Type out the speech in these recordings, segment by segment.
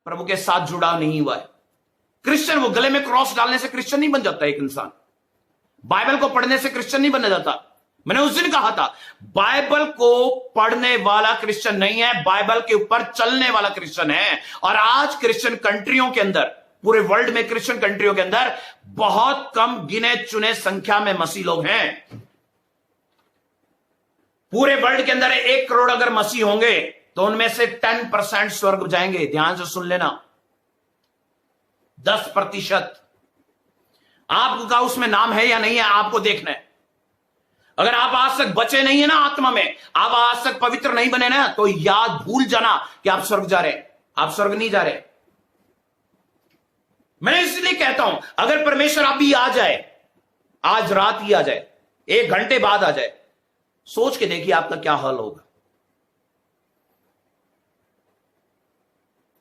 प्रभु के साथ जुड़ाव नहीं हुआ है। क्रिश्चियन, वो गले में क्रॉस डालने से क्रिश्चियन नहीं बन जाता एक इंसान। बाइबल को पढ़ने से क्रिश्चियन नहीं बन जाता। मैंने उस दिन कहा था, बाइबल को पढ़ने वाला क्रिश्चियन नहीं है, बाइबल के ऊपर चलने वाला क्रिश्चियन है। और आज क्रिश्चियन कंट्रियों के अंदर, पूरे वर्ल्ड में क्रिश्चियन कंट्रियों के अंदर बहुत कम गिने चुने संख्या में मसीह लोग हैं। पूरे वर्ल्ड के अंदर 1 करोड़ अगर मसीह होंगे तो उनमें से 10% स्वर्ग जाएंगे। ध्यान से सुन लेना, 10%। आपका उसमें नाम है या नहीं है, आपको देखना है। अगर आप आज तक बचे नहीं है ना आत्मा में, आप आज तक पवित्र नहीं बने ना, तो याद भूल जाना कि आप स्वर्ग जा रहे हैं। आप स्वर्ग नहीं जा रहे। मैं इसलिए कहता हूं, अगर परमेश्वर अभी आ जाए, आज रात ही आ जाए, 1 घंटे बाद आ जाए, सोच के देखिए आपका क्या हाल होगा।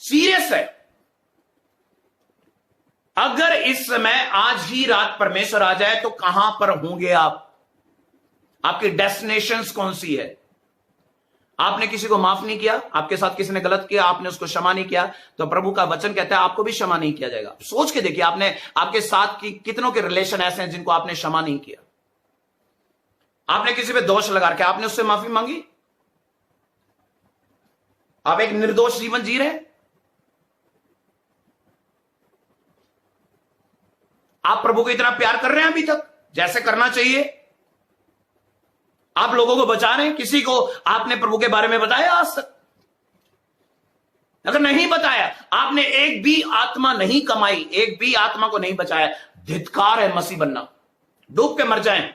सीरियस है। अगर इस समय आज ही रात परमेश्वर आ जाए तो कहां पर होंगे आप? आपकी डेस्टिनेशंस कौन सी है? आपने किसी को माफ नहीं किया, आपके साथ किसी ने गलत किया, आपने उसको क्षमा नहीं किया, तो प्रभु का वचन कहता है आपको भी क्षमा नहीं किया जाएगा। सोच के देखिए, आपने आपके साथ की कितनों के रिलेशन ऐसे हैं जिनको आपने क्षमा नहीं किया। आपने किसी पे दोष लगा के आपने उससे माफी मांगी? आप एक निर्दोष जीवन जी रहे हैं। आप प्रभु को इतना प्यार कर रहे हैं अभी तक जैसे करना चाहिए? आप लोगों को बचा रहे हैं? किसी को आपने प्रभु के बारे में बताया आज तक? अगर नहीं बताया, आपने एक भी आत्मा नहीं कमाई, एक भी आत्मा को नहीं बचाया, धिक्कार है मसीह बनना। डूब के मर जाएं।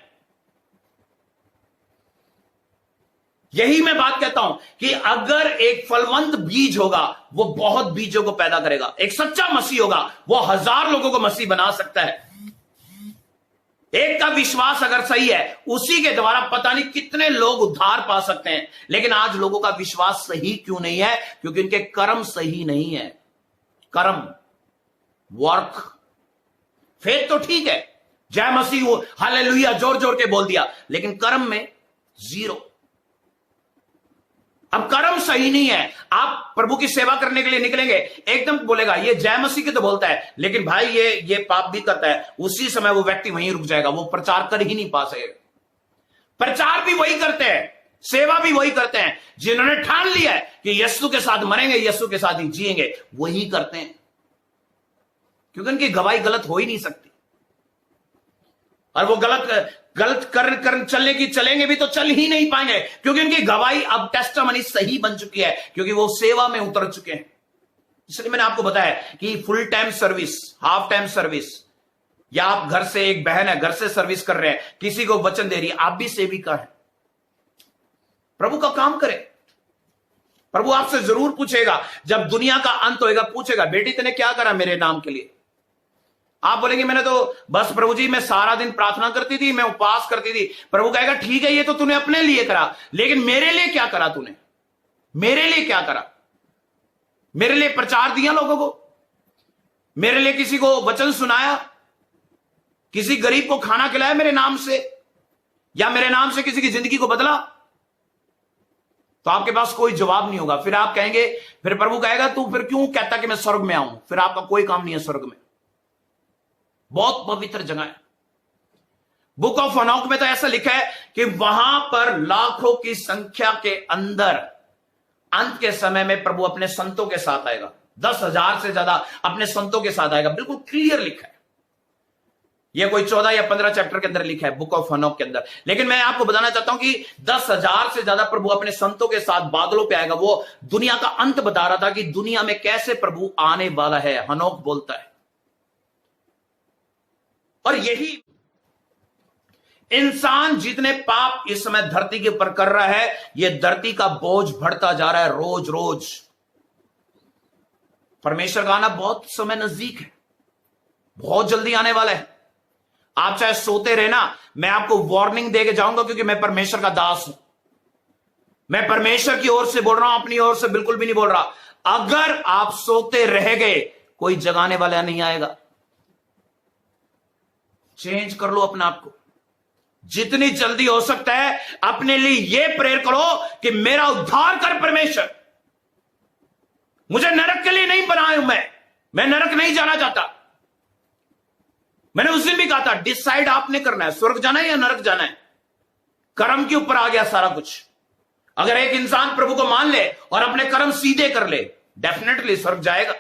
यही मैं बात कहता हूं कि अगर एक फलवंत बीज होगा, वो बहुत बीजों को पैदा करेगा। एक सच्चा मसीह होगा, वो 1000 लोगों को मसीह बना सकता है। एक का विश्वास अगर सही है, उसी के द्वारा पता नहीं कितने लोग उद्धार पा सकते हैं। लेकिन आज लोगों का विश्वास सही क्यों नहीं है? क्योंकि उनके कर्म सही नहीं है। कर्म, वर्क, फेथ तो ठीक है, जय मसीह हो, हालेलुया जोर जोर के बोल दिया, लेकिन कर्म में 0। अब कर्म सही नहीं है। आप प्रभु की सेवा करने के लिए निकलेंगे, एकदम बोलेगा ये जय मसीह की तो बोलता है, लेकिन भाई ये पाप भी करता है, उसी समय वो व्यक्ति वहीं रुक जाएगा, वो प्रचार कर ही नहीं पा सकेगा। प्रचार भी वही करते हैं, सेवा भी वही करते हैं जिन्होंने ठान लिया है कि यीशु के साथ मरेंगे, यीशु के साथ ही जिएंगे, वही करते हैं। क्योंकि उनकी गवाही गलत हो ही नहीं सकती। और वो गलत कर चलेंगे भी तो चल ही नहीं पाएंगे, क्योंकि उनकी गवाही अब टेस्टामनी सही बन चुकी है, क्योंकि वो सेवा में उतर चुके हैं। इसलिए मैंने आपको बताया कि full time service, half time service, या आप घर से, एक बहन है घर से सर्विस कर रहे हैं, किसी को वचन दे रही है, आप भी सेविका है। प्रभु का काम करें। प्रभु आपसे जरूर पूछेगा, जब दुनिया का अंत होएगा, पूछेगा बेटी तूने क्या करा मेरे नाम के लिए? आप बोलेंगे मैंने तो बस प्रभु जी, मैं सारा दिन प्रार्थना करती थी, मैं उपवास करती थी। प्रभु कहेगा ठीक है, ये तो तूने अपने लिए करा, लेकिन मेरे लिए क्या करा तूने? मेरे लिए क्या करा? मेरे लिए प्रचार दिया लोगों को? मेरे लिए किसी को वचन सुनाया? किसी गरीब को खाना खिलाया मेरे नाम से? या मेरे नाम से किसी की जिंदगी को बदला? तो आपके पास कोई जवाब नहीं होगा। फिर आप कहेंगे, फिर प्रभु कहेगा तू फिर क्यों कहता कि मैं स्वर्ग में आऊं? फिर आपका कोई काम नहीं है स्वर्ग में। बहुत पवित्र जगह है। बुक ऑफ हनोक में तो ऐसा लिखा है कि वहां पर लाखों की संख्या के अंदर अंत के समय में प्रभु अपने संतों के साथ आएगा। 10,000 से ज्यादा अपने संतों के साथ आएगा। बिल्कुल क्लियर लिखा है। यह कोई 14 या 15 चैप्टर के अंदर लिखा है बुक ऑफ हनोक के अंदर। लेकिन मैं आपको बताना चाहता हूं कि 10,000 से ज्यादा प्रभु अपने संतों के साथ बादलों पे आएगा। वो दुनिया का अंत बता रहा था कि दुनिया में कैसे प्रभु आने वाला है। हनोक बोलता है। और यही इंसान जितने पाप इस समय धरती के ऊपर कर रहा है, यह धरती का बोझ बढ़ता जा रहा है रोज रोज। परमेश्वर का आना बहुत समय नजदीक है, बहुत जल्दी आने वाला है। आप चाहे सोते रहना, मैं आपको वार्निंग देके जाऊंगा, क्योंकि मैं परमेश्वर का दास हूं। मैं परमेश्वर की ओर से बोल रहा हूं, अपनी ओर से बिल्कुल भी नहीं बोल रहा। अगर आप सोते रह गए, कोई जगाने वाला नहीं आएगा। चेंज कर लो अपने आप को जितनी जल्दी हो सकता है। अपने लिए यह प्रेयर करो कि मेरा उद्धार कर परमेश्वर। मुझे नरक के लिए नहीं बनाए मैं नरक नहीं जाना चाहता। मैंने उस दिन भी कहा था, डिसाइड आपने करना है, स्वर्ग जाना है या नरक जाना है। कर्म के ऊपर आ गया सारा कुछ। अगर एक इंसान प्रभु को मान ले और अपने कर्म सीधे कर ले, डेफिनेटली स्वर्ग जाएगा।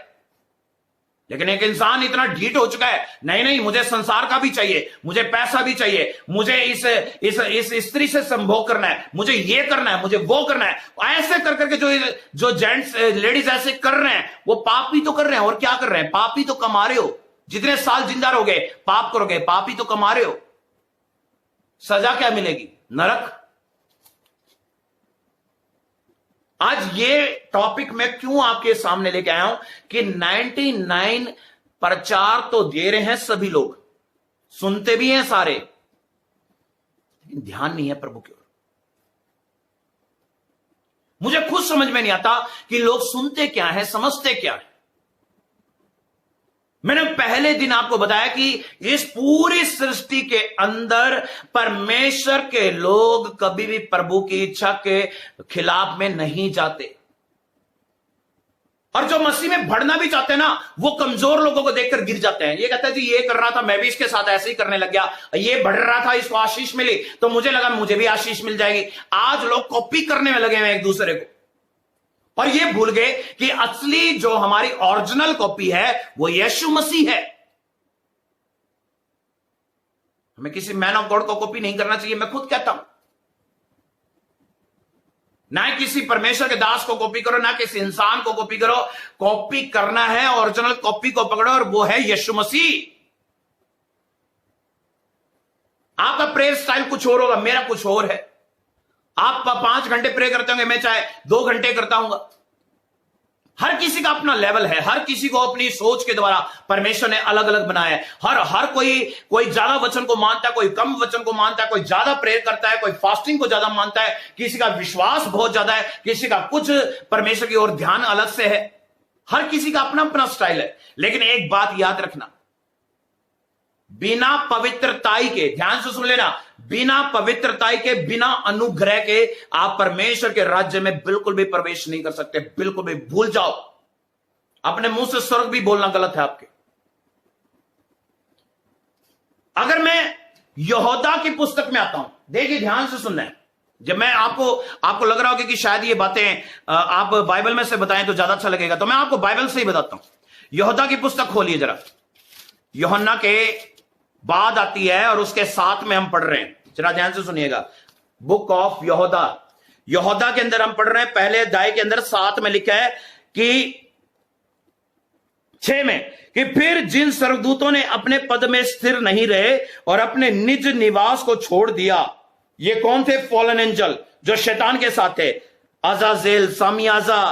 लेकिन एक इंसान इतना ढीठ हो चुका है, नहीं नहीं मुझे संसार का भी चाहिए, मुझे पैसा भी चाहिए, मुझे इस स्त्री से संभोग करना है, मुझे ये करना है, मुझे वो करना है, ऐसे कर करके जो जेंट्स लेडीज ऐसे कर रहे हैं, वो पाप भी तो कर रहे हैं। और क्या कर रहे हैं? पाप ही तो कमा रहे हो। जितने साल जिंदा रहोगे पाप करोगे, पाप ही तो कमा रहे हो। सजा क्या मिलेगी? नरक। आज ये टॉपिक मैं क्यों आपके सामने लेके आया हूं कि 99 प्रचार तो दे रहे हैं सभी लोग, सुनते भी हैं सारे, लेकिन ध्यान नहीं है प्रभु की ओर। मुझे खुद समझ में नहीं आता कि लोग सुनते क्या है, समझते क्या है। मैंने पहले दिन आपको बताया कि इस पूरी सृष्टि के अंदर परमेश्वर के लोग कभी भी प्रभु की इच्छा के खिलाफ में नहीं जाते। और जो मसीह में बढ़ना भी चाहते हैं ना, वो कमजोर लोगों को देखकर गिर जाते हैं। ये कहता है जी ये कर रहा था, मैं भी इसके साथ ऐसे ही करने लग गया, ये बढ़ रहा था, इसको आशीष मिली तो मुझे लगा मुझे भी आशीष मिल जाएगी। आज लोग कॉपी करने में लगे हैं एक दूसरे को, और ये भूल गए कि असली जो हमारी ओरिजिनल कॉपी है वो यीशु मसीह है। हमें किसी मैन ऑफ गॉड को कॉपी नहीं करना चाहिए, मैं खुद कहता हूं। ना किसी परमेश्वर के दास को कॉपी करो, ना किसी इंसान को कॉपी करो। कॉपी करना है, ओरिजिनल कॉपी को पकड़ो, और वो है यीशु मसीह। आपका प्रेयर स्टाइल कुछ और होगा, मेरा कुछ और है। आप 5 घंटे प्रे करते होंगे, मैं चाहे 2 घंटे करता हूंगा। हर किसी का अपना लेवल है, हर किसी को अपनी सोच के द्वारा परमेश्वर ने अलग अलग बनाया है। हर कोई ज्यादा वचन को मानता है, कोई कम वचन को मानता है, कोई ज्यादा प्रेयर करता है, कोई फास्टिंग को ज्यादा मानता है, किसी का विश्वास बहुत ज्यादा है, किसी का कुछ परमेश्वर की ओर ध्यान अलग से है। हर किसी का अपना अपना स्टाइल है। लेकिन एक बात याद रखना, बिना पवित्रताई के, ध्यान से सुन लेना, बिना पवित्रताई के, बिना अनुग्रह के आप परमेश्वर के राज्य में बिल्कुल भी प्रवेश नहीं कर सकते। बिल्कुल भी भूल जाओ। अपने मुंह से स्वर्ग भी बोलना गलत है आपके। अगर मैं यहोदा की पुस्तक में आता हूं, देखिए ध्यान से सुनना है। जब मैं आपको लग रहा होगा कि शायद ये बातें आप बाइबल में से बताएं तो ज्यादा अच्छा लगेगा, तो मैं आपको बाइबल से ही बताता हूं। यहोदा की पुस्तक खोलिए जरा। यूहन्ना के बाद आती है और उसके साथ में हम पढ़ रहे हैं, जरा ध्यान से सुनिएगा। बुक ऑफ यहोदा, यहोदा के अंदर हम पढ़ रहे हैं, पहले अध्याय के अंदर 7 में लिखा है कि 6 में कि फिर जिन स्वर्गदूतों ने अपने पद में स्थिर नहीं रहे और अपने निज निवास को छोड़ दिया, ये कौन थे? फॉलन एंजल, जो शैतान के साथ थे, अजाजेल, सामियाजा,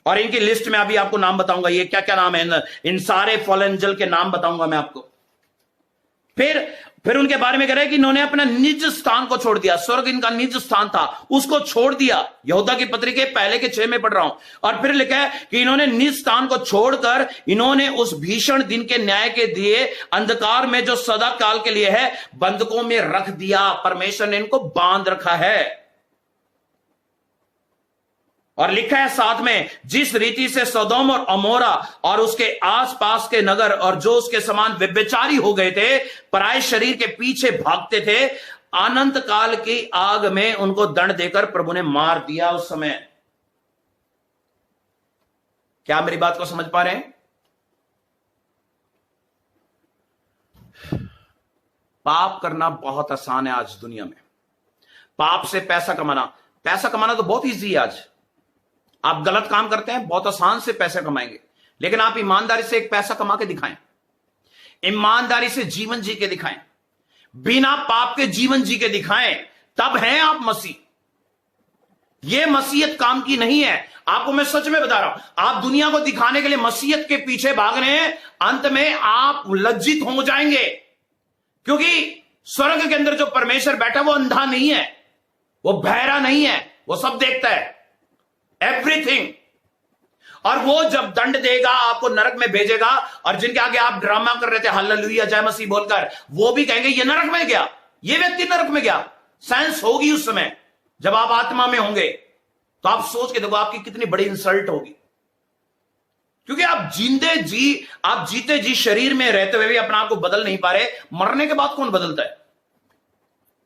और इनकी लिस्ट में अभी आपको नाम बताऊंगा, ये क्या क्या नाम है, इन सारे फॉलन एंजल के नाम बताऊंगा मैं आपको। फिर उनके बारे में कह रहे हैं कि इन्होंने अपना निज स्थान को छोड़ दिया। स्वर्ग इनका निज स्थान था, उसको छोड़ दिया। यहूदा की पत्री के पहले के 6 में पढ़ रहा हूं। और फिर लिखा है कि इन्होंने निज स्थान को छोड़कर इन्होंने उस भीषण दिन के न्याय के दिए अंधकार में, जो सदा काल के लिए है, बंधकों में रख दिया। परमेश्वर ने इनको बांध रखा है। और लिखा है साथ में, जिस रीति से सदोम और अमोरा और उसके आसपास के नगर और जो उसके समान व्यभिचारी हो गए थे, पराये शरीर के पीछे भागते थे, अनंत काल की आग में उनको दंड देकर प्रभु ने मार दिया उस समय। क्या मेरी बात को समझ पा रहे हैं? पाप करना बहुत आसान है आज दुनिया में। पाप से पैसा कमाना तो बहुत ईजी है आज। आप गलत काम करते हैं, बहुत आसान से पैसे कमाएंगे। लेकिन आप ईमानदारी से एक पैसा कमा के दिखाएं, ईमानदारी से जीवन जी के दिखाएं, बिना पाप के जीवन जी के दिखाएं, तब हैं आप मसीह। यह मसीहत काम की नहीं है। आपको मैं सच में बता रहा हूं, आप दुनिया को दिखाने के लिए मसीहत के पीछे भाग रहे हैं, अंत में आप लज्जित हो जाएंगे। क्योंकि स्वर्ग के अंदर जो परमेश्वर बैठा वो अंधा नहीं है, वो बहरा नहीं है, वो सब देखता है, एवरीथिंग। और वो जब दंड देगा, आपको नरक में भेजेगा, और जिनके आगे आप ड्रामा कर रहे थे हालेलुया जय मसीह बोलकर, वो भी कहेंगे ये नरक में गया, ये व्यक्ति नरक में गया। सेंस होगी उस समय जब आप आत्मा में होंगे, तो आप सोच के देखो आपकी कितनी बड़ी इंसल्ट होगी। क्योंकि आप जीते जी शरीर में रहते हुए भी अपना आप को बदल नहीं पा रहे, मरने के बाद कौन बदलता है?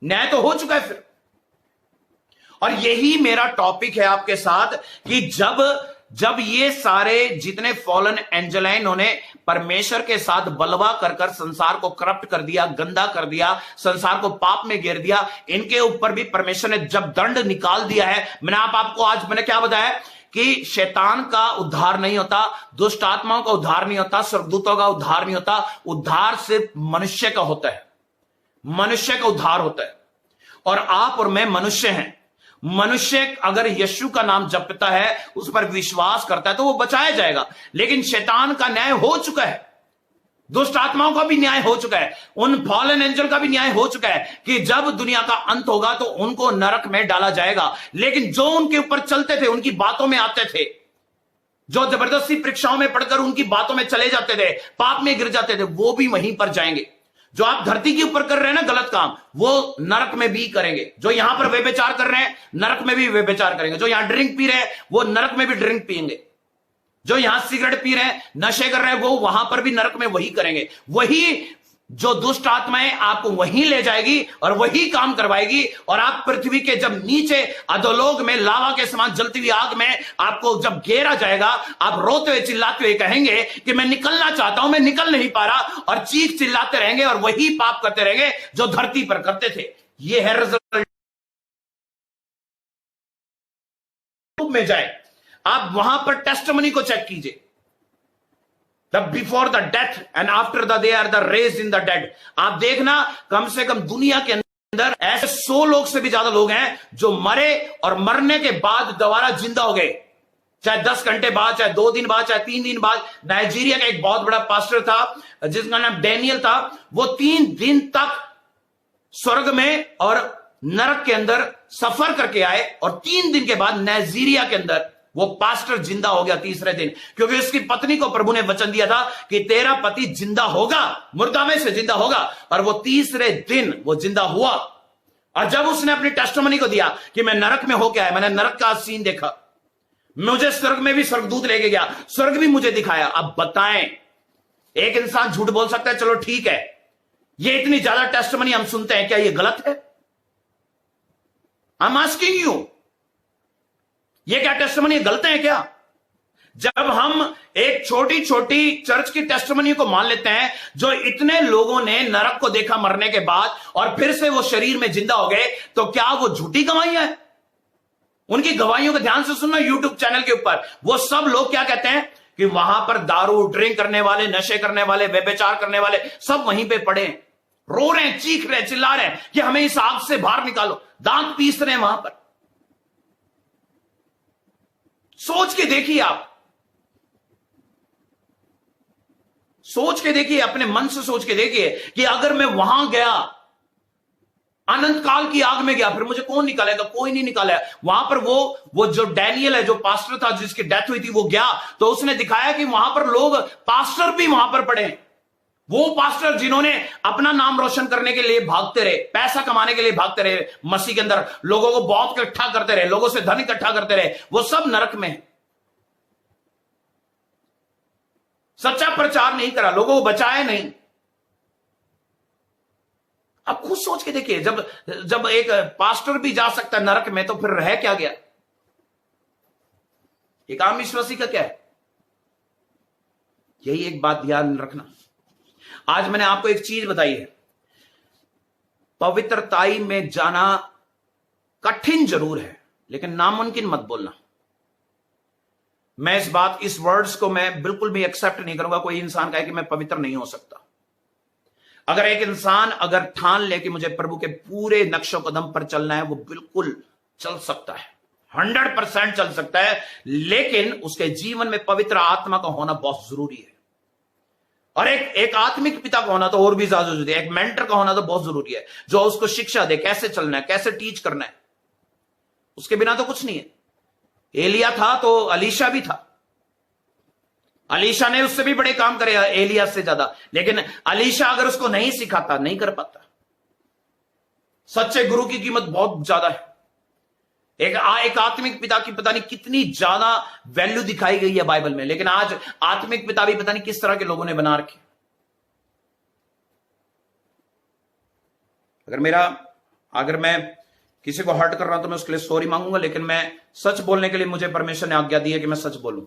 न्याय तो हो चुका है फिर। और यही मेरा टॉपिक है आपके साथ कि जब ये सारे जितने फॉलन एंजल हैं, इन्होंने परमेश्वर के साथ बलवा कर संसार को करप्ट कर दिया, गंदा कर दिया, संसार को पाप में घेर दिया, इनके ऊपर भी परमेश्वर ने जब दंड निकाल दिया है। मैंने क्या बताया कि शैतान का उद्धार नहीं होता, दुष्ट आत्माओं का उद्धार नहीं होता, स्वर्गदूतों का उद्धार नहीं होता, उद्धार सिर्फ मनुष्य का होता है। मनुष्य का उद्धार होता है। और आप और मैं मनुष्य हैं। मनुष्य अगर यीशु का नाम जपता है, उस पर विश्वास करता है, तो वो बचाया जाएगा। लेकिन शैतान का न्याय हो चुका है, दुष्ट आत्माओं का भी न्याय हो चुका है, उन फॉलन एंजल का भी न्याय हो चुका है कि जब दुनिया का अंत होगा तो उनको नरक में डाला जाएगा। लेकिन जो उनके ऊपर चलते थे, उनकी बातों में आते थे, जो जबरदस्ती परीक्षाओं में पढ़कर उनकी बातों में चले जाते थे, पाप में गिर जाते थे, वो भी वहीं पर जाएंगे। जो आप धरती के ऊपर कर रहे हैं ना गलत काम, वो नरक में भी करेंगे। जो यहां पर व्यभिचार कर रहे हैं, नरक में भी व्यभिचार करेंगे। जो यहां ड्रिंक पी रहे हैं, वो नरक में भी ड्रिंक पिएंगे। जो यहां सिगरेट पी रहे हैं, नशे कर रहे हैं, वो वहां पर भी नरक में वही करेंगे। वही जो दुष्ट आत्माएं आपको वहीं ले जाएगी और वही काम करवाएगी। और आप पृथ्वी के जब नीचे अधोलोक में लावा के समान जलती हुई आग में आपको जब घेरा जाएगा, आप रोते हुए चिल्लाते हुए कहेंगे कि मैं निकलना चाहता हूं, मैं निकल नहीं पा रहा, और चीख चिल्लाते रहेंगे और वही पाप करते रहेंगे जो धरती पर करते थे। ये है रिजल्ट में जाए। आप वहां पर टेस्टिमनी को चेक कीजिए, before the death and after the they are the rays in the dead. आप देखना, कम से कम दुनिया के अंदर ऐसे 100 लोग से भी ज्यादा लोग हैं जो मरे और मरने के बाद दोबारा जिंदा हो गए, चाहे 10 घंटे बाद, चाहे 2 दिन बाद, चाहे 3 दिन बाद। नाइजीरिया का एक बहुत बड़ा पास्टर था जिसका नाम डैनियल था, वो 3 दिन तक स्वर्ग में और नरक के अंदर सफर करके आए, और 3 दिन के बाद नाइजीरिया के अंदर वो पास्टर जिंदा हो गया तीसरे दिन। क्योंकि उसकी पत्नी को प्रभु ने वचन दिया था कि तेरा पति जिंदा होगा, मुर्दा में से जिंदा होगा, और वो तीसरे दिन वो जिंदा हुआ। और जब उसने अपनी टेस्टिमनी को दिया कि मैं नरक में होके आया, मैंने नरक का सीन देखा, मुझे स्वर्ग में भी स्वर्गदूत लेके गया, स्वर्ग भी मुझे दिखाया। अब बताएं, एक इंसान झूठ बोल सकता है, चलो ठीक है, ये इतनी ज्यादा टेस्टिमनी हम सुनते हैं, क्या ये गलत है? आई एम आस्किंग यू, ये क्या टेस्टिमनी गलत है क्या? जब हम एक छोटी छोटी चर्च की टेस्टिमनी को मान लेते हैं, जो इतने लोगों ने नरक को देखा मरने के बाद और फिर से वो शरीर में जिंदा हो गए, तो क्या वो झूठी गवाहियां हैं? उनकी गवाहियों को ध्यान से सुनना यूट्यूब चैनल के ऊपर। वो सब लोग क्या कहते हैं कि वहां पर दारू ड्रिंक करने वाले, नशे करने वाले, व्यभिचार करने वाले सब वहीं पे पड़े हैं, रो रहे हैं, चीख रहे हैं, चिल्ला रहे हैं कि हमें इस आग से बाहर निकालो, दांत पीस रहे हैं वहां पर। सोच के देखिए, आप सोच के देखिए, अपने मन से सोच के देखिए कि अगर मैं वहां गया, अनंत काल की आग में गया, फिर मुझे कौन निकालेगा? कोई नहीं निकालेगा। वहां पर वो जो डैनियल है, जो पास्टर था जिसकी डेथ हुई थी, वो गया तो उसने दिखाया कि वहां पर लोग, पास्टर भी वहां पर पड़े हैं। वो पास्टर जिन्होंने अपना नाम रोशन करने के लिए भागते रहे, पैसा कमाने के लिए भागते रहे, मसीह के अंदर लोगों को बहुत इकट्ठा करते रहे, लोगों से धन इकट्ठा करते रहे, वो सब नरक में है। सच्चा प्रचार नहीं करा, लोगों को बचाया नहीं। आप खुद सोच के देखिए, जब एक पास्टर भी जा सकता है नरक में, तो फिर रह क्या गया? एक आम विश्वासी का क्या है? यही एक बात ध्यान रखना। आज मैंने आपको एक चीज बताई है, पवित्रताई में जाना कठिन जरूर है, लेकिन नामुमकिन मत बोलना। मैं इस वर्ड्स को मैं बिल्कुल भी एक्सेप्ट नहीं करूंगा। कोई इंसान कहे कि मैं पवित्र नहीं हो सकता। अगर एक इंसान अगर ठान ले कि मुझे प्रभु के पूरे नक्शो कदम पर चलना है, वो बिल्कुल चल सकता है, 100% चल सकता है, लेकिन उसके जीवन में पवित्र आत्मा का होना बहुत जरूरी है। और एक आत्मिक पिता का होना तो और भी ज्यादा जरूरी है। एक मेंटर का होना तो बहुत जरूरी है, जो उसको शिक्षा दे, कैसे चलना है, कैसे टीच करना है। उसके बिना तो कुछ नहीं है। एलिया था तो अलीशा भी था। अलीशा ने उससे भी बड़े काम करे एलिया से ज्यादा, लेकिन अलीशा अगर उसको नहीं सिखाता, नहीं कर पाता। सच्चे गुरु की कीमत बहुत ज्यादा है। एक आत्मिक पिता की पता नहीं कितनी ज्यादा वैल्यू दिखाई गई है बाइबल में, लेकिन आज आत्मिक पिता भी पता नहीं किस तरह के लोगों ने बना रखे। अगर मैं किसी को हर्ट कर रहा हूं तो मैं उसके लिए सॉरी मांगूंगा, लेकिन मैं सच बोलने के लिए मुझे परमेश्वर ने आज्ञा दी है कि मैं सच बोलूं।